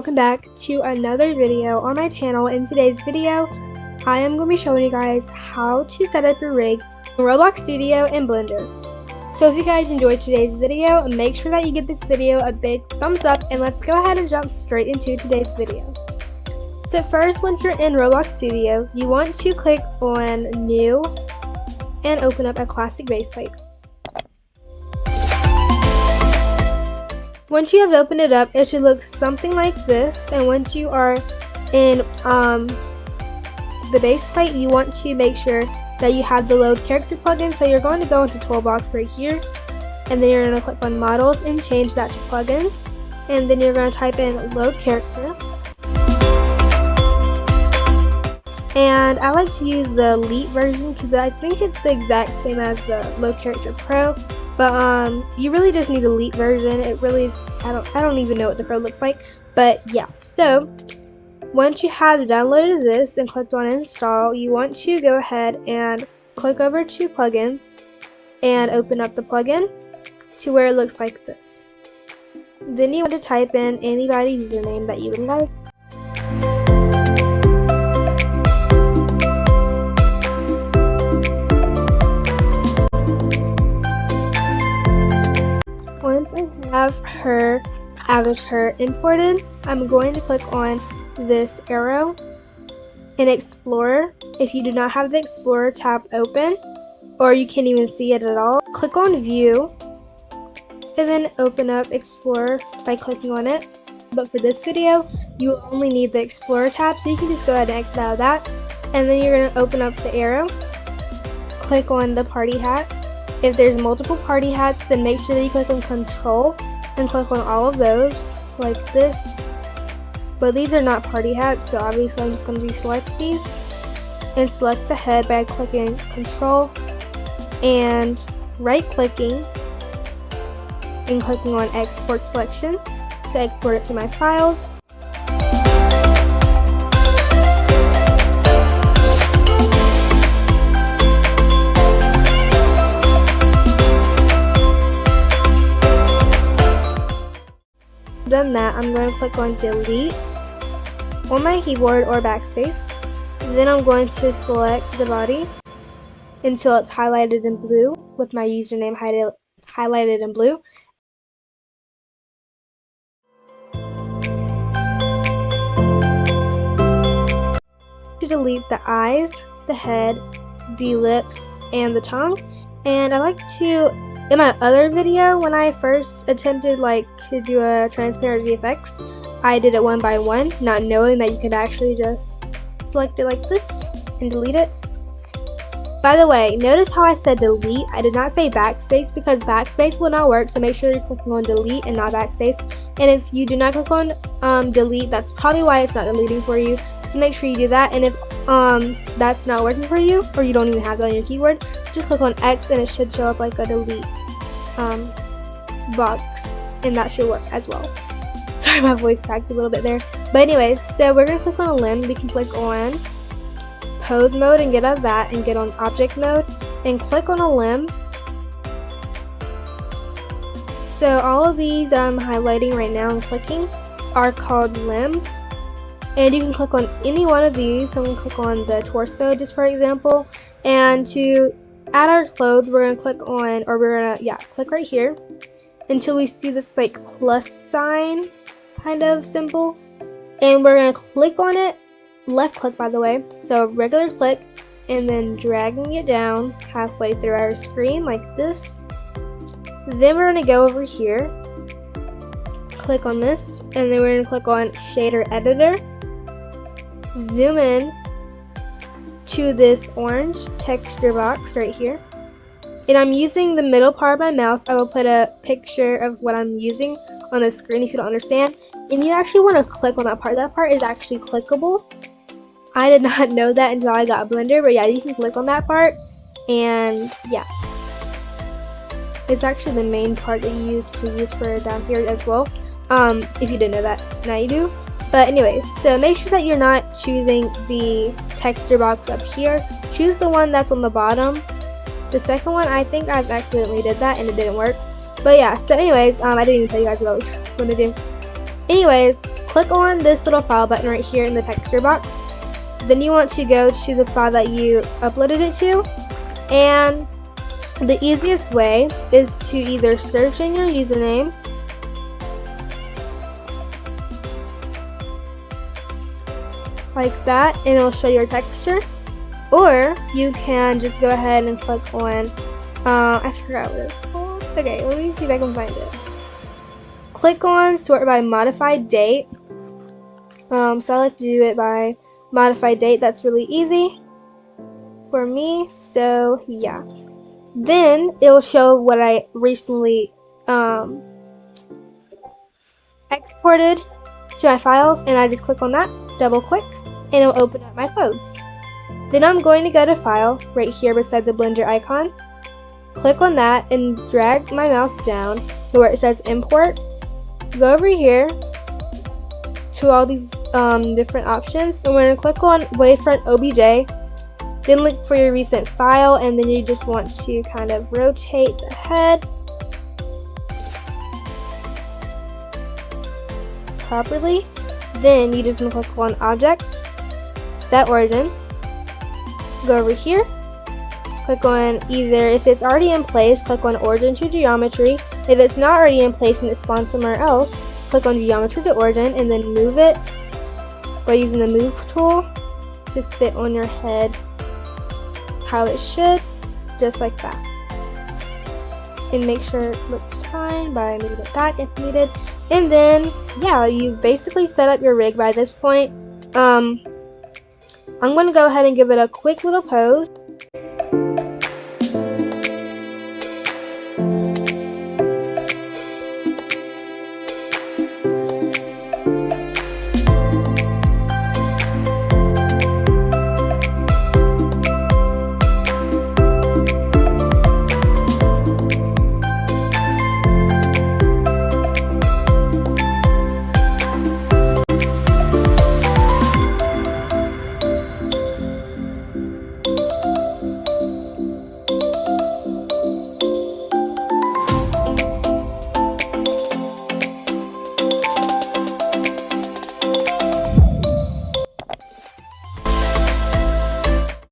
welcome back to another video on my channel. In today's video, I am going to be showing you guys how to set up your rig in Roblox Studio and Blender. So if you guys enjoyed today's video, make sure that you give this video a big thumbs up, and let's go ahead and jump straight into today's video. So first, once you're in Roblox Studio, you want to click on New and open up a classic base plate. Once you have opened it up, it should look something like this. And once you are in the base plate, you want to make sure that you have the load character plugin. So you're going to go into toolbox right here, and then you're going to click on models and change that to plugins, and then you're going to type in load character. And I like to use the Elite version because I think it's the exact same as the Load Character Pro. But you really just need the Elite version. It really, I don't even know what the Pro looks like. But yeah, so once you have downloaded this and clicked on install, you want to go ahead and click over to plugins and open up the plugin to where it looks like this. Then you want to type in anybody's username that you would like. Once I have her avatar imported, I'm going to click on this arrow in Explorer. If you do not have the Explorer tab open, or you can't even see it at all, click on View and then open up Explorer by clicking on it. But for this video, you will only need the Explorer tab, so you can just go ahead and exit out of that. And then you're going to open up the arrow, click on the party hat. If there's multiple party hats, then make sure that you click on Control and click on all of those like this. But these are not party hats, so obviously I'm just going to deselect these and select the head by clicking Control and right clicking and clicking on Export Selection to export it to my files. Done that, I'm going to click on delete on my keyboard or backspace. Then I'm going to select the body until it's highlighted in blue with my username highlighted in blue. To delete the eyes, the head, the lips, and the tongue. And I like to, in my other video, when I first attempted to do a transparency effects, I did it one by one, not knowing that you could actually just select it like this and delete it. By the way, notice how I said delete. I did not say backspace because backspace will not work, so make sure you're clicking on delete and not backspace. And if you do not click on delete, that's probably why it's not deleting for you. So make sure you do that. And if that's not working for you, or you don't even have that on your keyboard, just click on X and it should show up like a delete box, and that should work as well. Sorry, my voice cracked a little bit there. But anyways, so we're going to click on a limb. We can click on pose mode and get out of that and get on object mode and click on a limb. So all of these I'm highlighting right now and clicking are called limbs, and you can click on any one of these. So I'm going to click on the torso just for example, and to add our clothes we're going to click on, or we're going to click right here until we see this like plus sign kind of symbol, and we're going to click on it, left click by the way, so regular click, and then dragging it down halfway through our screen like this. Then we're going to go over here, click on this, and then we're going to click on shader editor, zoom in to this orange texture box right here, and I'm using the middle part of my mouse. I will put a picture of what I'm using on the screen if you don't understand, and you actually want to click on that part. That part is actually clickable. I did not know that until I got Blender, but yeah, you can click on that part, and yeah, it's actually the main part that you use for down here as well. If you didn't know that, now you do. But anyways, so make sure that you're not choosing the texture box up here. Choose the one that's on the bottom. The second one, I think I've accidentally did that and it didn't work. But yeah, so anyways, I didn't even tell you guys what I was going to do. Anyways, click on this little file button right here in the texture box. Then you want to go to the file that you uploaded it to, and the easiest way is to either search in your username, like that, and it'll show your texture, or you can just go ahead and click on, I forgot what it's called. Okay, let me see if I can find it. Click on sort by modified date. So I like to do it by modified date. That's really easy for me. So yeah. Then it'll show what I recently exported to my files, and I just click on that, double click, and it'll open up my codes. Then I'm going to go to File right here beside the Blender icon. Click on that and drag my mouse down to where it says Import. Go over here to all these different options, and we're going to click on Wavefront OBJ. Then look for your recent file, and then you just want to kind of rotate the head properly. Then you just want to click on Object, Set Origin. Go over here. Click on either, if it's already in place, click on Origin to Geometry. If it's not already in place and it spawns somewhere else, click on Geometry to Origin and then move it by using the Move tool to fit on your head how it should, just like that. And make sure it looks fine by moving it back if needed. And then, yeah, you've basically set up your rig by this point. I'm going to go ahead and give it a quick little pose.